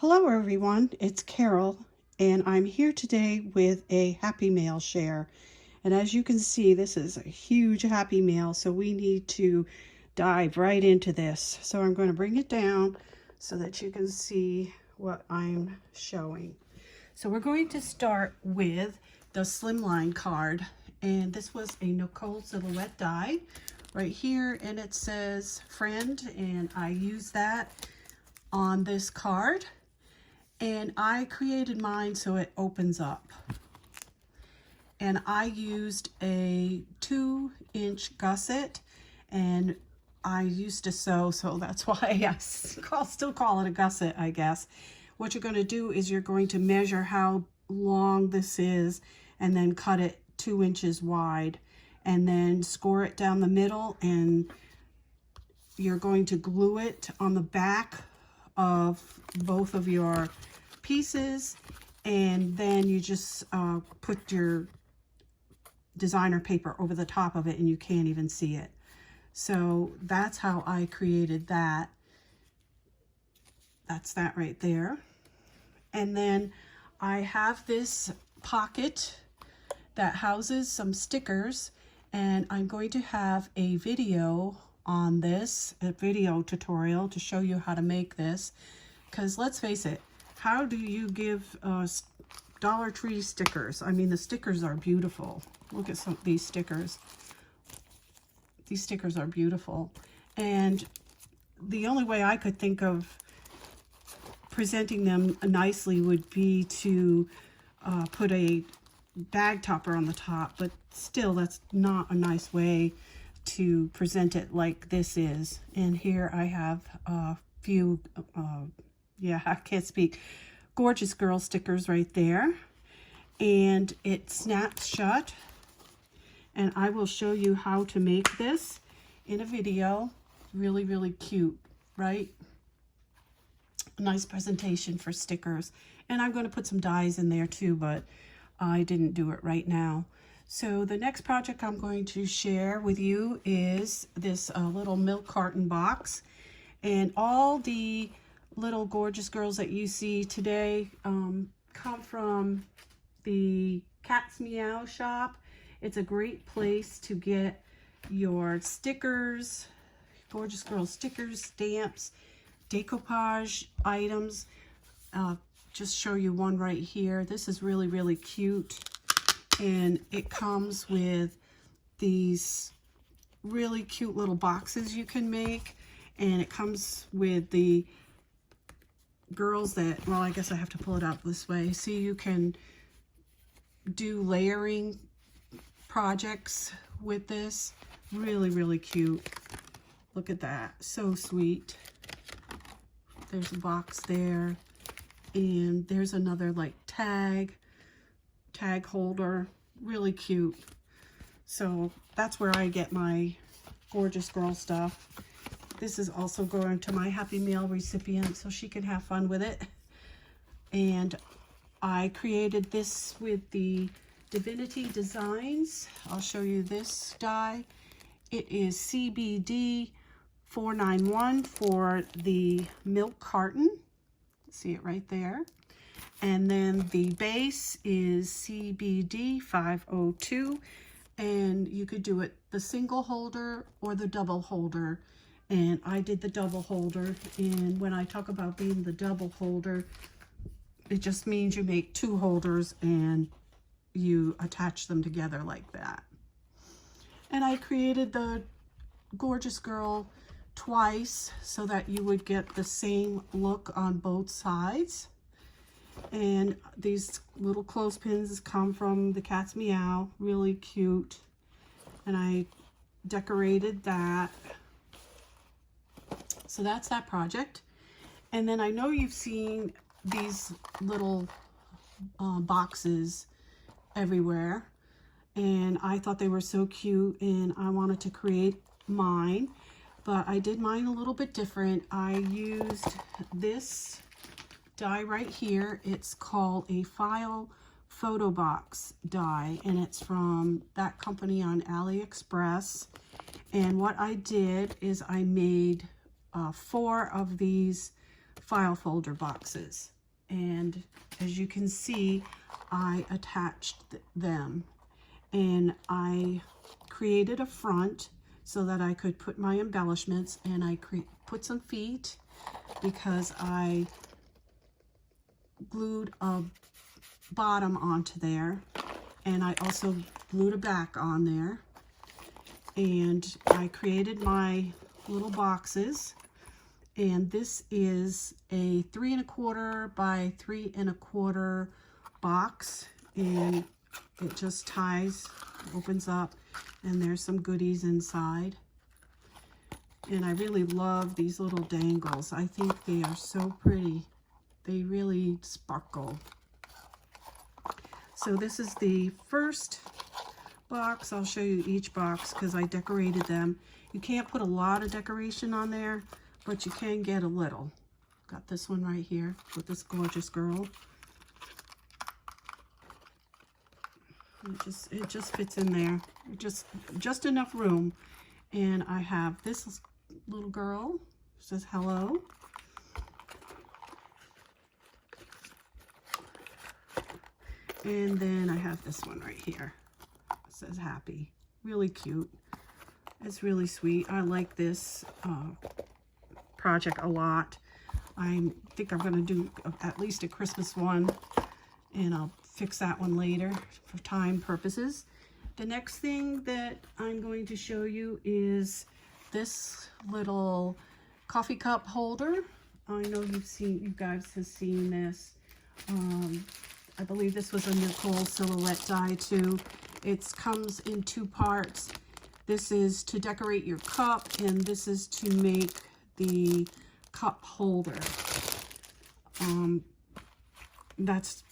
Hello everyone, it's Carol and I'm here today with a Happy Mail share. And as you can see, this is a huge Happy Mail, so we need to dive right into this. So I'm going to bring it down so that you can see what I'm showing. So we're going to start with the Slimline card, and this was a Nicole Silhouette die right here, and it says friend, and I use that on this card. And I created mine so it opens up. And I used a 2-inch gusset, and I used to sew, so that's why I still call it a gusset, I guess. What you're going to do is you're going to measure how long this is and then cut it 2 inches wide and then score it down the middle, and you're going to glue it on the back of both of your pieces, and then you just put your designer paper over the top of it and you can't even see it. So that's how I created that. That's that right there. And then I have this pocket that houses some stickers, and I'm going to have a video on this, a video tutorial to show you how to make this, because let's face it, how do you give Dollar Tree stickers? I mean, the stickers are beautiful. Look at some of these stickers. These stickers are beautiful, and the only way I could think of presenting them nicely would be to put a bag topper on the top, but still that's not a nice way to present it like this is. And here I have a few yeah, I can't speak, gorgeous girl stickers right there, and it snaps shut, and I will show you how to make this in a video. Really cute, right? A nice presentation for stickers. And I'm going to put some dies in there too, but I didn't do it right now. So the next project I'm going to share with you is this little milk carton box. And all the little gorgeous girls that you see today come from the Cat's Meow shop. It's a great place to get your stickers, gorgeous girl stickers, stamps, decoupage items. Just show you one right here. This is really cute, and it comes with these really cute little boxes you can make, and it comes with the girls that, well, I guess I have to pull it out this way. See, you can do layering projects with this. Really cute. Look at that. So sweet. There's a box there. And there's another like tag holder. Really cute. So that's where I get my gorgeous girl stuff. This is also going to my Happy Mail recipient so she can have fun with it. And I created this with the Divinity Designs. I'll show you this die. It is CBD 491 for the milk carton. See it right there. And then the base is CBD 502. And you could do it the single holder or the double holder. And I did the double holder, and when I talk about being the double holder, it just means you make 2 holders and you attach them together like that. And I created the gorgeous girl twice so that you would get the same look on both sides. And these little clothespins come from the Cat's Meow, really cute. And I decorated that. So that's that project. And then I know you've seen these little boxes everywhere, and I thought they were so cute, and I wanted to create mine, but I did mine a little bit different. I used this die right here. It's called a file photo box die, and it's from that company on AliExpress. And what I did is I made 4 of these file folder boxes. And as you can see, I attached them, and I created a front so that I could put my embellishments, and I put some feet because I glued a bottom onto there, and I also glued a back on there, and I created my little boxes. And this is a 3 1/4 by 3 1/4 box, and it just ties, opens up, and there's some goodies inside. And I really love these little dangles. I think they are so pretty. They really sparkle. So this is the first box. I'll show you each box because I decorated them. You can't put a lot of decoration on there, but you can get a little. Got this one right here with this gorgeous girl. It just fits in there. Just enough room. And I have this little girl, says hello. And then I have this one right here. It says happy. Really cute. It's really sweet. I like this project a lot. I think I'm going to do at least a Christmas one, and I'll fix that one later for time purposes. The next thing that I'm going to show you is this little coffee cup holder. I know you guys have seen this. I believe this was a Nicole Silhouette die too. It comes in 2 parts. This is to decorate your cup, and this is to make the cup holder. That's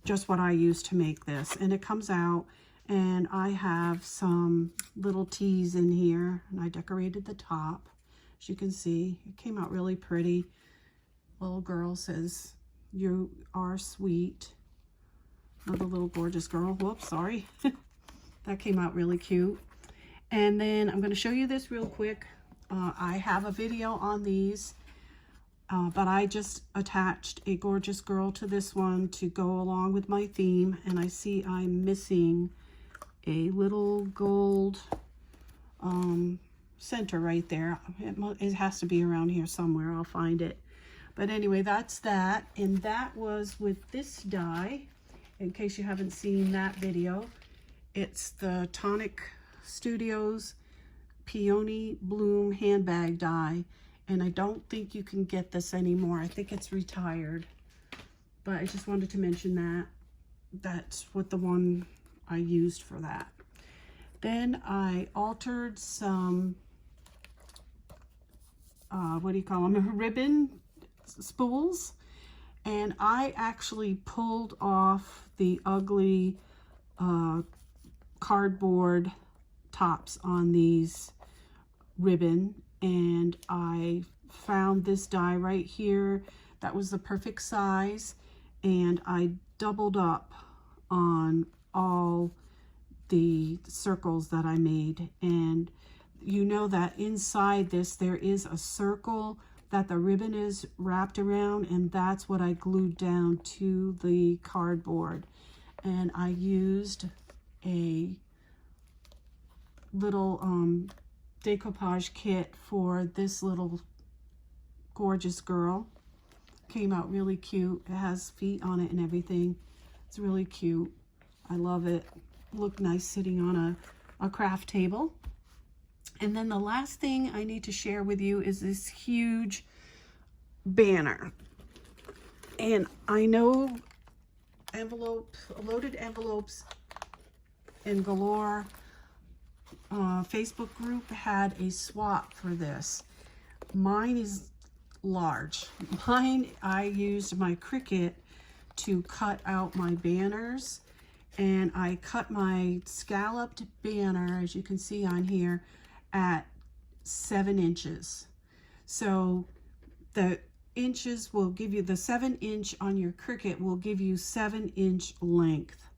just what I use to make this, and it comes out, and I have some little teas in here, and I decorated the top. As you can see, it came out really pretty. Little girl says, "You are sweet." Another little gorgeous girl. Whoops, sorry. That came out really cute. And then I'm going to show you this real quick. I have a video on these, but I just attached a gorgeous girl to this one to go along with my theme. And I see I'm missing a little gold center right there. It has to be around here somewhere. I'll find it. But anyway, that's that. And that was with this die. In case you haven't seen that video, it's the Tonic Studios Peony Bloom handbag die, and I don't think you can get this anymore. I think it's retired, but I just wanted to mention that. That's what the one I used for that. Then I altered some, what do you call them, ribbon spools, and I actually pulled off the ugly cardboard tops on these ribbon, and I found this die right here that was the perfect size, and I doubled up on all the circles that I made. And you know that inside this there is a circle that the ribbon is wrapped around, and that's what I glued down to the cardboard. And I used a little decoupage kit for this little gorgeous girl. Came out really cute. It has feet on it and everything. It's really cute. I love it. Look nice sitting on a craft table. And then the last thing I need to share with you is this huge banner. And I know loaded envelopes and galore Facebook group had a swap for this. Mine is large. Mine, I used my Cricut to cut out my banners, and I cut my scalloped banner, as you can see on here, at 7 inches. So the inches will give you, the 7-inch on your Cricut will give you 7-inch length.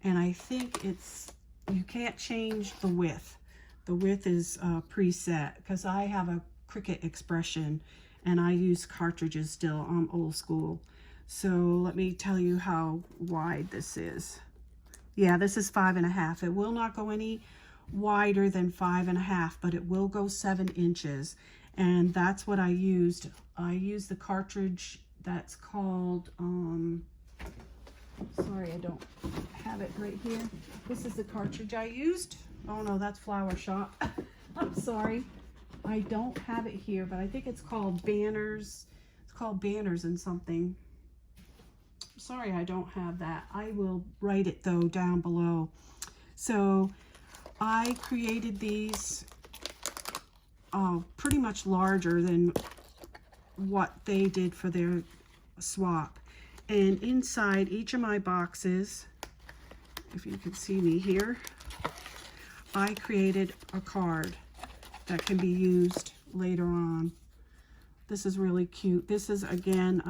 And I think you can't change the width. The width is preset because I have a Cricut expression, and I use cartridges still. I'm old school. So let me tell you how wide this is. Yeah, this is 5.5. It will not go any wider than 5.5, but it will go 7 inches. And that's what I used. I used the cartridge that's called, sorry, I don't have it right here. This is the cartridge I used. Oh no, that's Flower Shop. I'm sorry. I don't have it here, but I think it's called Banners. It's called Banners and something. Sorry, I don't have that. I will write it though down below. So I created these pretty much larger than what they did for their swap. And inside each of my boxes, if you can see me here, I created a card that can be used later on. This is really cute. This is, again,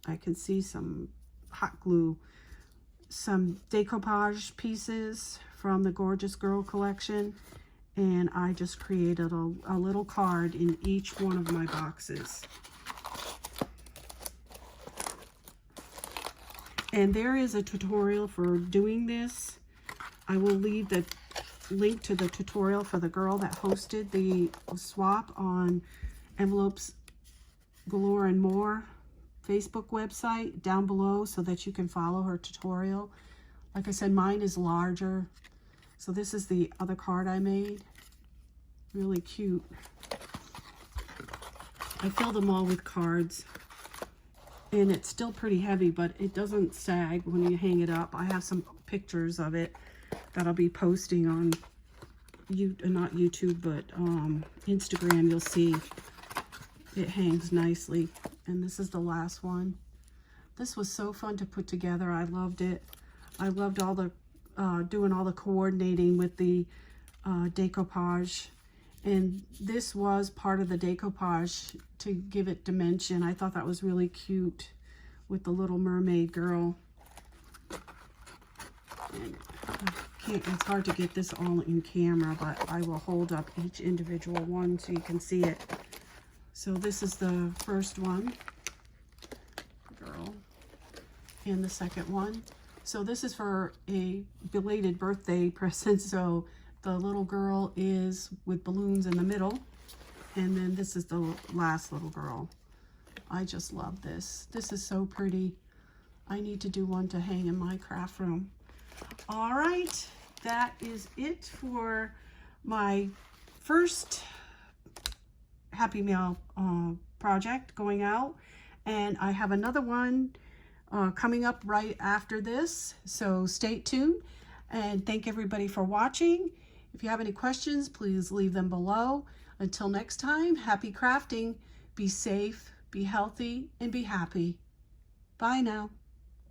I can see some hot glue, some decoupage pieces from the Gorgeous Girl collection, and I just created a little card in each one of my boxes. And there is a tutorial for doing this. I will leave the link to the tutorial for the girl that hosted the swap on Envelopes Galore and More Facebook website down below so that you can follow her tutorial. Like I said, mine is larger. So this is the other card I made. Really cute. I filled them all with cards. And it's still pretty heavy, but it doesn't sag when you hang it up. I have some pictures of it that I'll be posting on not YouTube, but Instagram. You'll see it hangs nicely. And this is the last one. This was so fun to put together. I loved it. I loved all the doing all the coordinating with the decoupage. And this was part of the decoupage to give it dimension. I thought that was really cute with the little mermaid girl. And it's hard to get this all in camera, but I will hold up each individual one so you can see it. So this is the first one, girl, and the second one. So this is for a belated birthday present. So the little girl is with balloons in the middle. And then this is the last little girl. I just love this. This is so pretty. I need to do one to hang in my craft room. All right, that is it for my first Happy Mail project going out. And I have another one coming up right after this. So stay tuned. And thank everybody for watching. If you have any questions, please leave them below. Until next time, happy crafting. Be safe, be healthy, and be happy. Bye now.